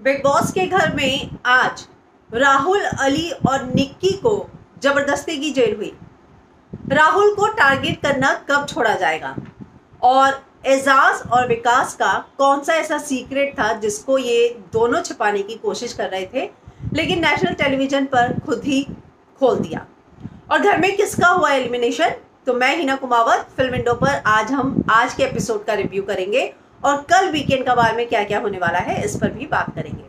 Big boss के घर में आज राहुल, अली और निक्की को जबरदस्ती की जेल हुई। राहुल को टारगेट करना कब छोड़ा जाएगा और एजाज और विकास का कौन सा ऐसा सीक्रेट था जिसको ये दोनों छिपाने की कोशिश कर रहे थे, लेकिन नेशनल टेलीविजन पर खुद ही खोल दिया। और घर में किसका हुआ एलिमिनेशन, तो मैं हिना कुमावत फिल्म विंडो पर हम आज के एपिसोड का रिव्यू करेंगे और कल वीकेंड का बार में क्या क्या होने वाला है इस पर भी बात करेंगे।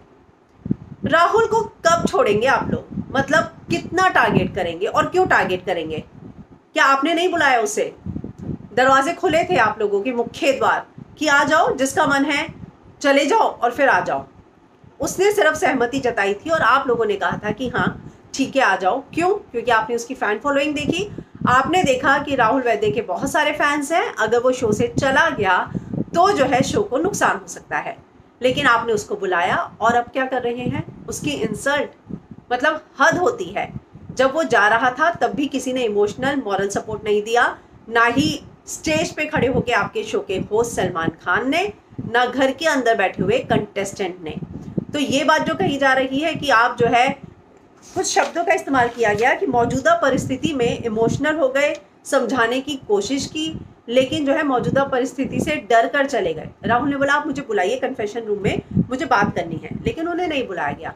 राहुल को कब छोड़ेंगे आप लोग, मतलब कितना टारगेट करेंगे और क्यों टारगेट करेंगे? क्या आपने नहीं बुलाया उसे? दरवाजे खुले थे आप लोगों के, मुख्य द्वार, कि आ जाओ, जिसका मन है चले जाओ और फिर आ जाओ। उसने सिर्फ सहमति जताई थी और आप लोगों ने कहा था कि हाँ ठीक है आ जाओ। क्यों? क्योंकि आपने उसकी फैन फॉलोइंग देखी, आपने देखा कि राहुल वैद्य के बहुत सारे फैंस हैं, अगर वो शो से चला गया तो जो है शो को नुकसान हो सकता है। लेकिन आपने उसको बुलाया और अब क्या कर रहे हैं, उसकी इंसल्ट, मतलब हद होती है। जब वो जा रहा था तब भी किसी ने इमोशनल मॉरल सपोर्ट नहीं दिया, ना ही स्टेज पे खड़े होकर आपके शो के होस्ट सलमान खान ने, ना घर के अंदर बैठे हुए कंटेस्टेंट ने। तो ये बात जो कही जा रही है कि आप जो है, कुछ शब्दों का इस्तेमाल किया गया कि मौजूदा परिस्थिति में इमोशनल हो गए, समझाने की कोशिश की, लेकिन जो है मौजूदा परिस्थिति से डर कर चले गए। राहुल ने बोला आप मुझे बुलाइए कन्फेशन रूम में, मुझे बात करनी है, लेकिन उन्हें नहीं बुलाया गया।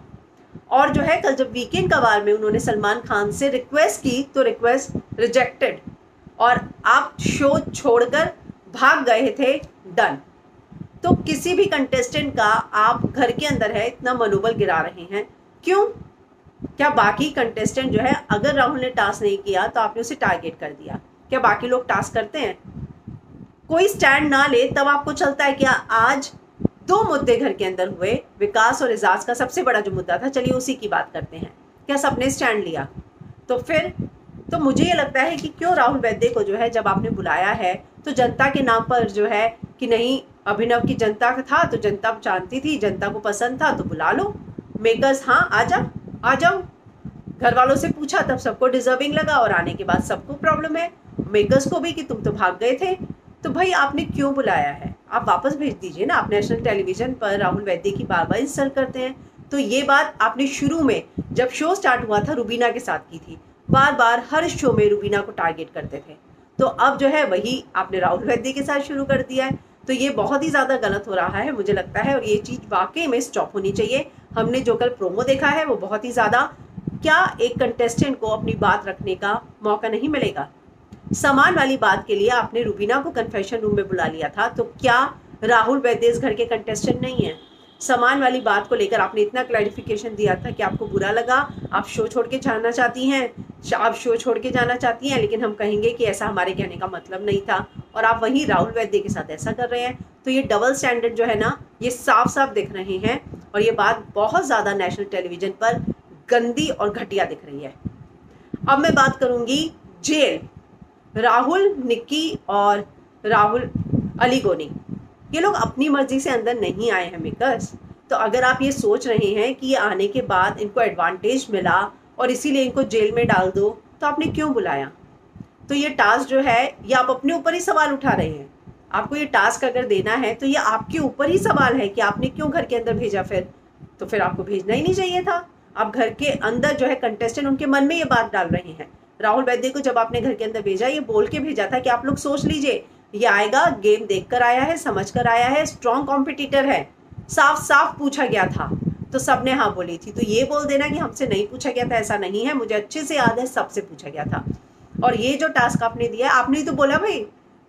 और जो है कल जब वीकेंड का बार में उन्होंने सलमान खान से रिक्वेस्ट की तो रिक्वेस्ट रिजेक्टेड और आप शो छोड़कर भाग गए थे। डन। तो किसी भी कंटेस्टेंट का आप घर के अंदर है इतना मनोबल गिरा रहे हैं, क्यों? क्या बाकी कंटेस्टेंट जो है, अगर राहुल ने टास्क नहीं किया तो आपने उसे टारगेट कर दिया, क्या बाकी लोग टास्क करते हैं? कोई स्टैंड ना ले तब आपको चलता है क्या? आज दो मुद्दे घर के अंदर हुए, विकास और एजाज का सबसे बड़ा जो मुद्दा था, चलिए उसी की बात करते हैं। क्या सबने स्टैंड लिया? तो फिर तो मुझे ये लगता है कि क्यों राहुल वैद्य को जो है जब आपने बुलाया है तो जनता के नाम पर जो है कि नहीं, अभिनव की जनता था तो जनता जानती थी, जनता को पसंद था तो बुला लो। मेकर्स हाँ आ जाओ। घर वालों से पूछा तब सबको डिजर्विंग लगा और आने के बाद सबको प्रॉब्लम है, मेकर्स को भी, कि तुम तो भाग गए थे। तो भाई आपने क्यों बुलाया है? आप वापस भेज दीजिए ना। आप नेशनल टेलीविजन पर राहुल वैद्य की बार बार इंसल्ट करते हैं। तो ये बात आपने शुरू में जब शो स्टार्ट हुआ था रुबीना के साथ की थी, बार बार हर शो में रुबीना को टारगेट करते थे। तो अब जो है वही आपने राहुल वैद्य के साथ शुरू कर दिया है। तो ये बहुत ही ज़्यादा गलत हो रहा है मुझे लगता है, और ये चीज़ वाकई में स्टॉप होनी चाहिए। हमने जो कल प्रोमो देखा है वो बहुत ही ज़्यादा, क्या एक कंटेस्टेंट को अपनी बात रखने का मौका नहीं मिलेगा? सामान वाली बात के लिए आपने रुबीना को कन्फेशन रूम में बुला लिया था, तो क्या राहुल वैद्य इस घर के कंटेस्टेंट नहीं है? सामान वाली बात को लेकर आपने इतना क्लैरिफिकेशन दिया था कि आपको बुरा लगा, आप शो छोड़ के जाना चाहती हैं, आप शो छोड़ के जाना चाहती हैं, लेकिन हम कहेंगे कि ऐसा हमारे कहने का मतलब नहीं था, और आप वहीं राहुल वैद्य के साथ ऐसा कर रहे हैं। तो ये डबल स्टैंडर्ड जो है ना, ये साफ साफ दिख रहे हैं, और ये बात बहुत ज़्यादा नेशनल टेलीविजन पर गंदी और घटिया दिख रही है। अब मैं बात करूंगी जेल। राहुल, निक्की और राहुल, अली गोनी, ये लोग अपनी मर्जी से अंदर नहीं आए हैं मेकर्स। तो अगर आप ये सोच रहे हैं कि ये आने के बाद इनको एडवांटेज मिला और इसीलिए इनको जेल में डाल दो, तो आपने क्यों बुलाया? तो ये टास्क जो है ये आप अपने ऊपर ही सवाल उठा रहे हैं। आपको ये टास्क अगर देना है तो ये आपके ऊपर ही सवाल है कि आपने क्यों घर के अंदर भेजा। तो फिर आपको भेजना ही नहीं चाहिए था। आप घर के अंदर जो है कंटेस्टेंट, उनके मन में ये बात डाल रहे हैं। राहुल वैद्य को जब आपने घर के अंदर भेजा, ये बोल के भेजा था कि आप लोग सोच लीजिए, ये आएगा, गेम देख कर आया है, समझ कर आया है, स्ट्रॉन्ग कॉम्पिटिटर है। साफ साफ पूछा गया था तो सबने हाँ बोली थी। तो ये बोल देना कि हमसे नहीं पूछा गया था, ऐसा नहीं है, मुझे अच्छे से याद है सबसे पूछा गया था। और ये जो टास्क आपने दिया है, आपने तो बोला भाई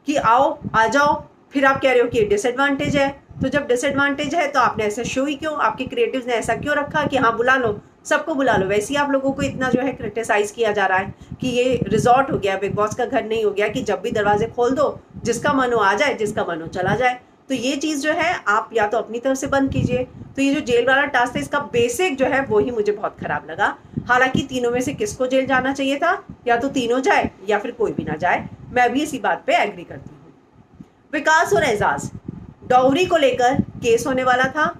कि आओ आ जाओ, फिर आप कह रहे हो कि डिसएडवांटेज है। तो जब डिसएडवांटेज है तो आपने ऐसा शो ही क्यों, आपके क्रिएटिव्स ने ऐसा क्यों रखा कि हाँ बुला लो, सबको बुला लो? वैसे ही आप लोगों को इतना जो है क्रिटिसाइज किया जा रहा है कि ये रिजॉर्ट हो गया, बिग बॉस का घर नहीं हो गया कि जब भी दरवाजे खोल दो, जिसका मन हो आ जाए, जिसका मन हो चला जाए। तो ये चीज़ जो है आप या तो अपनी तरफ से बंद कीजिए। तो ये जो जेल वाला टास्क है, इसका बेसिक जो है वो ही मुझे बहुत खराब लगा। हालांकि तीनों में से किसको जेल जाना चाहिए था, या तो तीनों जाए या फिर कोई भी ना जाए। मैं भी इसी बात पे एग्री करती हूँ। विकास और एजाज, डॉवरी को लेकर केस होने वाला था।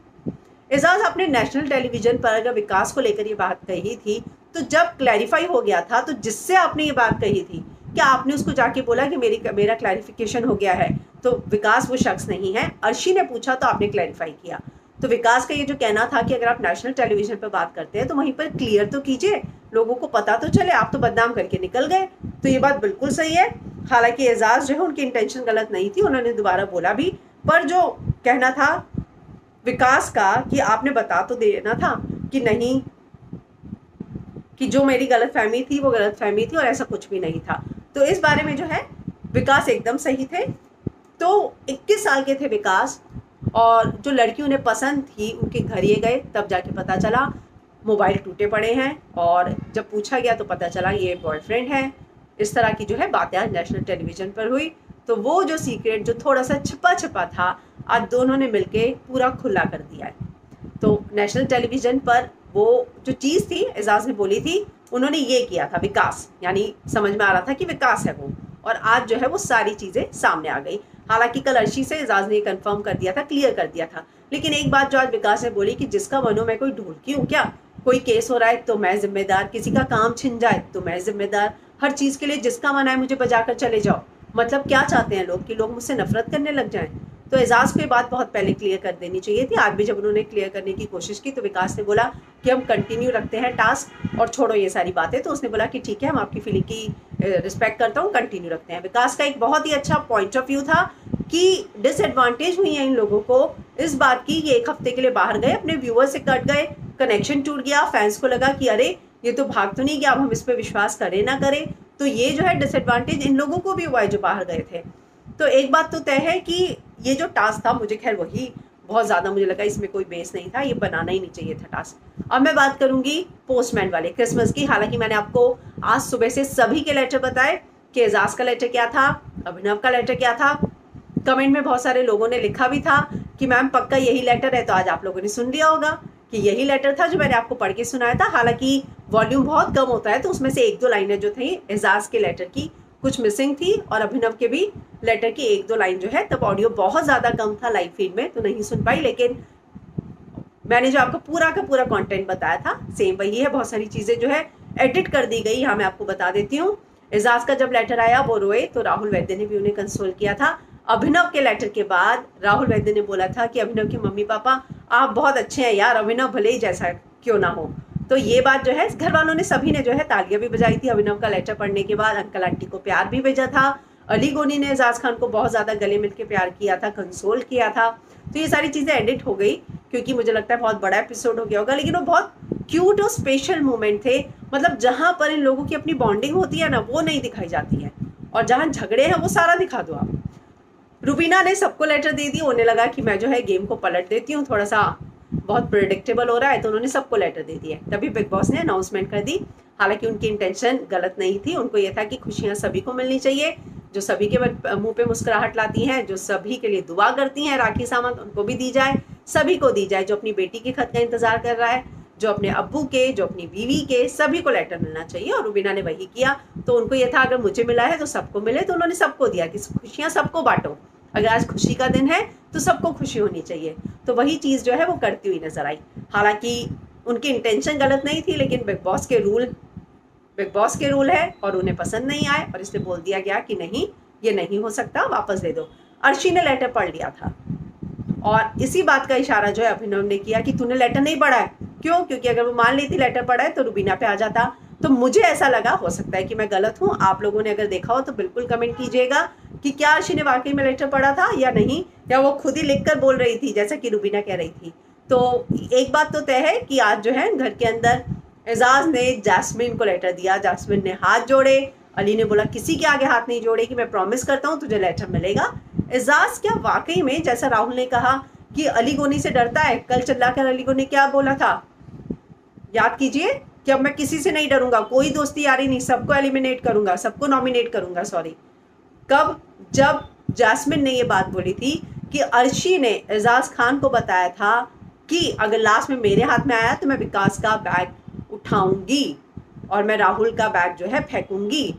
एजाज, आपने नेशनल टेलीविजन पर अगर विकास को लेकर ये बात कही थी, तो जब क्लैरिफाई हो गया था, तो जिससे आपने ये बात कही थी, क्या आपने उसको जाके बोला कि मेरा क्लैरिफिकेशन हो गया है? तो विकास वो शख्स नहीं है। अर्शी ने पूछा तो आपने क्लैरिफाई किया। तो विकास का ये जो कहना था कि अगर आप नेशनल टेलीविजन पर बात करते हैं तो वहीं पर क्लियर तो कीजिए, लोगों को पता तो चले, आप तो बदनाम करके निकल गए। तो ये बात बिल्कुल सही है। हालांकि एजाज जो है उनकी इंटेंशन गलत नहीं थी, उन्होंने दोबारा बोला भी, पर जो कहना था विकास का कि आपने बता तो देना था कि नहीं, कि जो मेरी गलतफहमी थी वो गलतफहमी थी और ऐसा कुछ भी नहीं था। तो इस बारे में जो है विकास एकदम सही थे। तो 21 साल के थे विकास, और जो लड़की उन्हें पसंद थी उनके घर ये गए, तब जाके पता चला मोबाइल टूटे पड़े हैं, और जब पूछा गया तो पता चला ये बॉयफ्रेंड है। इस तरह की जो है बातें आज नेशनल टेलीविजन पर हुई। तो वो जो सीक्रेट जो थोड़ा सा छिपा छिपा था, आज दोनों ने मिलके पूरा खुला कर दिया है। तो नेशनल टेलीविजन पर वो जो चीज़ थी एजाज ने बोली थी, उन्होंने ये किया था विकास, यानी समझ में आ रहा था कि विकास है वो, और आज जो है वो सारी चीज़ें सामने आ गई। हालांकि कल अर्शी से एजाज ने कंफर्म कर दिया था, क्लियर कर दिया था, लेकिन एक बात जो आज विकास ने बोली कि जिसका बनो मैं कोई ढोलकी हूँ क्या, कोई केस हो रहा है तो मैं जिम्मेदार, किसी का काम छिन जाए तो मैं जिम्मेदार, हर चीज़ के लिए जिसका मन आए मुझे बजा कर चले जाओ। मतलब क्या चाहते हैं लोग, कि लोग मुझसे नफरत करने लग जाएं। तो एजाज को ये बात बहुत पहले क्लियर कर देनी चाहिए थी। आज भी जब उन्होंने क्लियर करने की कोशिश की तो विकास ने बोला कि हम कंटिन्यू रखते हैं टास्क और छोड़ो ये सारी बातें। तो उसने बोला कि ठीक है, हम आपकी फीलिंग की रिस्पेक्ट करता हूँ, कंटिन्यू रखते हैं। विकास का एक बहुत ही अच्छा पॉइंट ऑफ व्यू था कि डिसएडवांटेज हुई है इन लोगों को इस बात की, ये एक हफ्ते के लिए बाहर गए, अपने व्यूअर से कट गए, कनेक्शन टूट गया, फैंस को लगा कि अरे ये तो भाग तो नहीं गया, अब हम इस पर विश्वास करें ना करें। तो ये जो है डिसएडवांटेज इन लोगों को भी हुआ है जो बाहर गए थे। तो एक बात तो तय है कि ये जो टास्क था, मुझे खैर वही बहुत ज़्यादा मुझे लगा इसमें कोई बेस नहीं था, ये बनाना ही नहीं चाहिए था टास्क। अब मैं बात करूंगी पोस्टमैन वाले क्रिसमस की। हालांकि मैंने आपको आज सुबह से सभी के लेटर बताए कि एजाज का लेटर क्या था, अभिनव का लेटर क्या था। कमेंट में बहुत सारे लोगों ने लिखा भी था कि मैम पक्का यही लेटर है, तो आज आप लोगों ने सुन लिया होगा कि यही लेटर था जो मैंने आपको पढ़ के सुनाया था। हालांकि वॉल्यूम बहुत कम होता है, तो उसमें से एक दो लाइनें जो थी एजाज के लेटर की कुछ मिसिंग थी, और अभिनव के भी लेटर की एक दो लाइन जो है, तब ऑडियो बहुत ज़्यादा कम था लाइव फीड में, तो नहीं सुन पाई। लेकिन मैंने जो आपको पूरा का पूरा कंटेंट बताया था सेम वही है। बहुत सारी चीज़ें जो है एडिट कर दी गई, यहाँ मैं आपको बता देती हूँ। एजाज का जब लेटर आया वो रोए, तो राहुल वैद्य ने भी उन्हें कंसोल किया था। अभिनव के लेटर के बाद राहुल वैद्य ने बोला था कि अभिनव के मम्मी पापा आप बहुत अच्छे हैं यार, अभिनव भले ही जैसा क्यों ना हो। तो ये बात जो है घर वालों ने सभी ने जो है तालियां भी बजाई थी अभिनव का लेटर पढ़ने के बाद। अंकल आंटी को प्यार भी भेजा था। अली गोनी ने एजाज खान को बहुत ज़्यादा गले मिल के प्यार किया था, कंसोल किया था। तो ये सारी चीज़ें एडिट हो गई, क्योंकि मुझे लगता है बहुत बड़ा एपिसोड हो गया होगा, लेकिन वो बहुत क्यूट और स्पेशल मोमेंट थे। मतलब जहाँ पर इन लोगों की अपनी बॉन्डिंग होती है ना, वो नहीं दिखाई जाती है, और जहाँ झगड़े हैं वो सारा दिखा दो आप। रुबीना ने सबको लेटर दे दी, उन्हें लगा कि मैं जो है गेम को पलट देती हूँ, थोड़ा सा बहुत प्रेडिक्टेबल हो रहा है, तो उन्होंने सबको लेटर दे दिया। तभी बिग बॉस ने अनाउंसमेंट कर दी। हालांकि उनकी इंटेंशन गलत नहीं थी, उनको ये था कि खुशियाँ सभी को मिलनी चाहिए, जो सभी के मुंह पे मुस्कुराहट लाती हैं, जो सभी के लिए दुआ करती हैं। राखी सावंत उनको भी दी जाए, सभी को दी जाए, जो अपनी बेटी के खत का इंतजार कर रहा है, जो अपने अब्बू के, जो अपनी बीवी के, सभी को लेटर मिलना चाहिए। और रुबीना ने वही किया। तो उनको ये था अगर मुझे मिला है तो सबको मिले, तो उन्होंने सबको दिया कि खुशियाँ सबको बांटो। अगर आज खुशी का दिन है तो सबको खुशी होनी चाहिए। तो वही चीज़ जो है वो करती हुई नजर आई। हालांकि उनकी इंटेंशन गलत नहीं थी, लेकिन बिग बॉस के रूल है और उन्हें पसंद नहीं आए, और इसलिए बोल दिया गया कि नहीं ये नहीं हो सकता, वापस दे दो। अर्शी ने लेटर पढ़ लिया था, और इसी बात का इशारा जो है अभिनव ने किया कि तूने लेटर नहीं पढ़ा है। क्यों? क्योंकि अगर वो मान लेती लेटर पढ़ा है तो रुबीना पे आ जाता। तो मुझे ऐसा लगा, हो सकता है कि मैं गलत हूँ, आप लोगों ने अगर देखा हो तो बिल्कुल कमेंट कीजिएगा कि क्या अर्शी ने वाकई में लेटर पढ़ा था या नहीं, या वो खुद ही लिखकर बोल रही थी जैसा कि रुबीना कह रही थी। तो एक बात तो तय है कि आज जो है घर के अंदर एजाज ने जैस्मिन को लेटर दिया। जैस्मिन ने हाथ जोड़े, अली ने बोला किसी के आगे हाथ नहीं जोड़े कि मैं प्रॉमिस करता हूँ तुझे लेटर मिलेगा। एजाज क्या वाकई में, जैसा राहुल ने कहा कि अली गोनी से डरता है, कल चिल्लाकर अली गोनी क्या बोला था याद कीजिए कि अब मैं किसी से नहीं डरूंगा, कोई दोस्ती यारी नहीं, सबको एलिमिनेट करूंगा, सबको नॉमिनेट करूंगा। सॉरी, कब? जब जैस्मिन ने ये बात बोली थी कि अर्शी ने एजाज खान को बताया था कि अगर लास्ट में मेरे हाथ में आया तो मैं विकास का बैग उठाऊंगी और मैं राहुल का बैग जो है फेंकूंगी।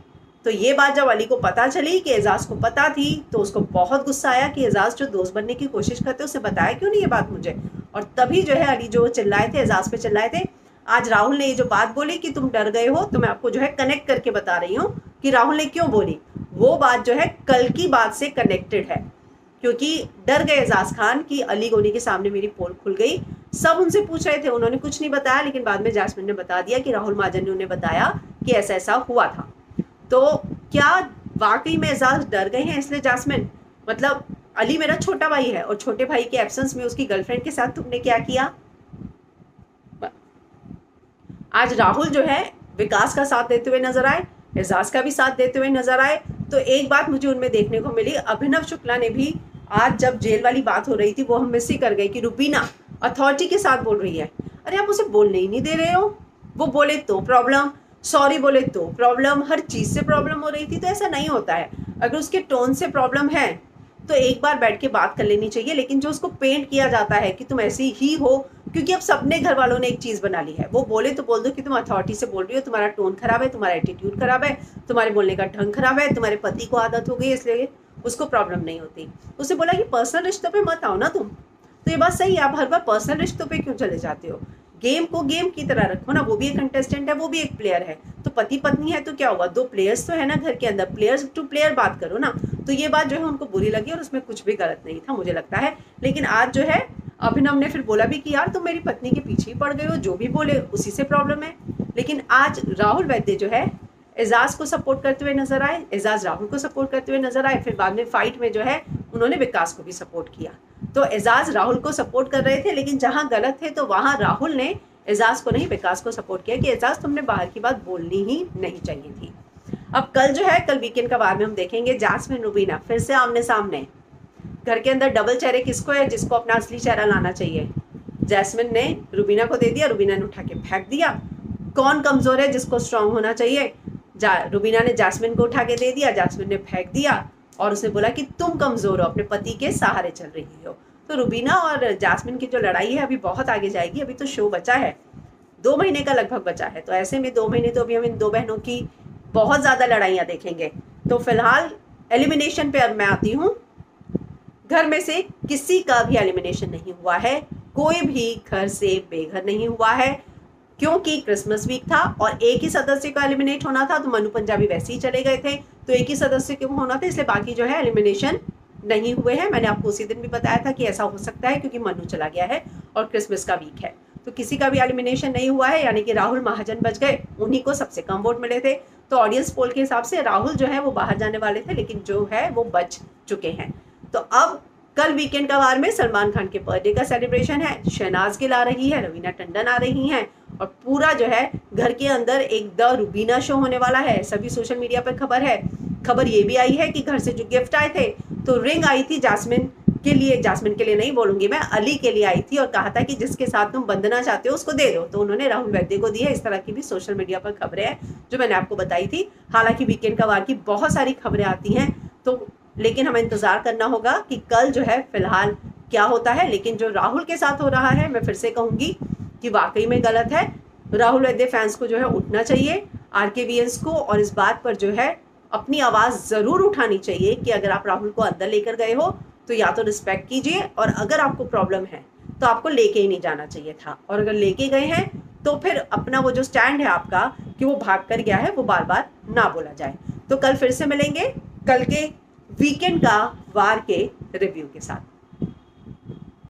तो ये बात जब अली को पता चली कि एजाज को पता थी, तो उसको बहुत गुस्सा आया कि एजाज जो दोस्त बनने की कोशिश करते उसे बताया क्यों नहीं ये बात मुझे। और तभी जो है अली जो चिल्लाए थे, एजाज पे चिल्लाए थे। आज राहुल ने ये जो बात बोली कि तुम डर गए हो, तो मैं आपको जो है कनेक्ट करके बता रही हूँ कि राहुल ने क्यों बोली। वो बात जो है कल की बात से कनेक्टेड है, क्योंकि डर गए एजाज खान कि अली गोनी के सामने मेरी पोल खुल गई। सब उनसे पूछ रहे थे, उन्होंने कुछ नहीं बताया, लेकिन बाद में जैस्मिन ने बता दिया कि राहुल महाजन ने उन्हें बताया कि ऐसा ऐसा हुआ था। तो क्या वाकई में एजाज डर गए हैं इसलिए जैस्मिन? मतलब अली मेरा छोटा भाई है और छोटे भाई के एब्सेंस में उसकी गर्लफ्रेंड के साथ तुमने क्या किया? आज राहुल जो है विकास का साथ देते हुए नजर आए, एजाज का भी साथ देते हुए नजर आए। तो एक बात मुझे उनमें देखने को मिली, अभिनव शुक्ला ने भी आज जब जेल वाली बात हो रही थी वो हम मिस ही कर गए कि रुबीना अथॉरिटी के साथ बोल रही है। अरे आप उसे बोलने ही नहीं दे रहे हो। वो बोले तो प्रॉब्लम, सॉरी बोले तो प्रॉब्लम, हर चीज से प्रॉब्लम हो रही थी। तो ऐसा नहीं होता है, अगर उसके टोन से प्रॉब्लम है तो एक बार बैठ के बात कर लेनी चाहिए। लेकिन जो उसको पेंट किया जाता है कि तुम ऐसी ही हो, क्योंकि अब सबने घर वालों ने एक चीज बना ली है, वो बोले तो बोल दो कि तुम अथॉरिटी से बोल रही हो, तुम्हारा टोन खराब है, तुम्हारा एटीट्यूड खराब है, तुम्हारे बोलने का ढंग खराब है, तुम्हारे पति को आदत हो गई इसलिए उसको प्रॉब्लम नहीं होती। उसे बोला कि पर्सनल रिश्तों पे मत आओ ना तुम। तो ये बात सही है, आप हर बार पर्सनल रिश्तों पे क्यों चले जाते हो? गेम को गेम की तरह रखो ना, वो भी एक कंटेस्टेंट है, वो भी एक प्लेयर है। तो पति पत्नी है तो क्या हुआ, दो प्लेयर्स तो है ना घर के अंदर, प्लेयर्स टू प्लेयर बात करो ना। तो ये बात जो है उनको बुरी लगी और उसमें कुछ भी गलत नहीं था मुझे लगता है। लेकिन आज जो है अभिनव ने फिर बोला भी कि यार तुम मेरी पत्नी के पीछे ही पड़ गए हो, जो भी बोले उसी से प्रॉब्लम है। लेकिन आज राहुल वैद्य जो है एजाज को सपोर्ट करते हुए नजर आए, एजाज राहुल को सपोर्ट करते हुए नजर आए, फिर बाद में फाइट में जो है उन्होंने विकास को भी सपोर्ट किया। तो एजाज राहुल को सपोर्ट कर रहे थे, लेकिन जहां गलत थे तो वहां राहुल ने एजाज को नहीं विकास को सपोर्ट किया कि एजाज तुमने बाहर की बात बोलनी ही नहीं चाहिए थी। अब कल जो है, कल वीकेंड का बाद में हम देखेंगे जैस्मिन रुबीना फिर से आमने सामने। घर के अंदर डबल चेहरे किसको है, जिसको अपना असली चेहरा लाना चाहिए? जैस्मिन ने रुबीना को दे दिया, रुबीना ने उठा के फेंक दिया। कौन कमजोर है जिसको स्ट्रांग होना चाहिए? रुबीना ने जैस्मिन को उठा के दे दिया, जैस्मिन ने फेंक दिया और उसने बोला कि तुम कमजोर हो, अपने पति के सहारे चल रही हो। तो रुबीना और जैस्मिन की जो लड़ाई है अभी बहुत आगे जाएगी। अभी तो शो बचा है, 2 महीने का लगभग बचा है। तो ऐसे में 2 महीने तो अभी हम इन दो बहनों की बहुत ज्यादा लड़ाइयां देखेंगे। तो फिलहाल एलिमिनेशन पे अब मैं आती हूँ। घर में से किसी का भी एलिमिनेशन नहीं हुआ है, कोई भी घर से बेघर नहीं हुआ है, क्योंकि क्रिसमस वीक था और एक ही सदस्य का एलिमिनेट होना था। तो मनु पंजाबी वैसे ही चले गए थे, तो एक ही सदस्य को होना था, इसलिए बाकी जो है एलिमिनेशन नहीं हुए हैं। मैंने आपको उसी दिन भी बताया था कि ऐसा हो सकता है क्योंकि मनु चला गया है और क्रिसमस का वीक है। तो किसी का भी एलिमिनेशन नहीं हुआ है, यानी कि राहुल महाजन बच गए, उन्हीं को सबसे कम वोट मिले थे। तो ऑडियंस पोल के हिसाब से राहुल जो है वो बाहर जाने वाले थे, लेकिन जो है वो बच चुके हैं। तो अब कल वीकेंड का वार में सलमान खान के बर्थडे का सेलिब्रेशन है, शहनाज गिल आ रही है, रवीना टंडन आ रही हैं और पूरा जो है घर के अंदर एक द रुबीना शो होने वाला है। सभी सोशल मीडिया पर खबर है। खबर ये भी आई है कि घर से जो गिफ्ट आए थे, तो रिंग आई थी जैस्मिन के लिए नहीं बोलूंगी मैं, अली के लिए आई थी और कहा था कि जिसके साथ तुम बंधना चाहते हो उसको दे दो। तो उन्होंने राहुल वैद्य को दी है। इस तरह की भी सोशल मीडिया पर खबरें हैं जो मैंने आपको बताई थी। हालांकि वीकेंड का वार की बहुत सारी खबरें आती हैं, तो लेकिन हमें इंतजार करना होगा कि कल जो है फिलहाल क्या होता है। लेकिन जो राहुल के साथ हो रहा है, मैं फिर से कहूंगी कि वाकई में गलत है। राहुल वैद्य फैंस को जो है उठना चाहिए, आरकेवीएंस को, और इस बात पर जो है अपनी आवाज जरूर उठानी चाहिए कि अगर आप राहुल को अंदर लेकर गए हो तो या तो रिस्पेक्ट कीजिए, और अगर आपको प्रॉब्लम है तो आपको लेके ही नहीं जाना चाहिए था, और अगर लेके गए हैं तो फिर अपना वो जो स्टैंड है आपका कि वो भाग कर गया है, वो बार बार ना बोला जाए। तो कल फिर से मिलेंगे कल के वीकेंड का वार के रिव्यू के साथ।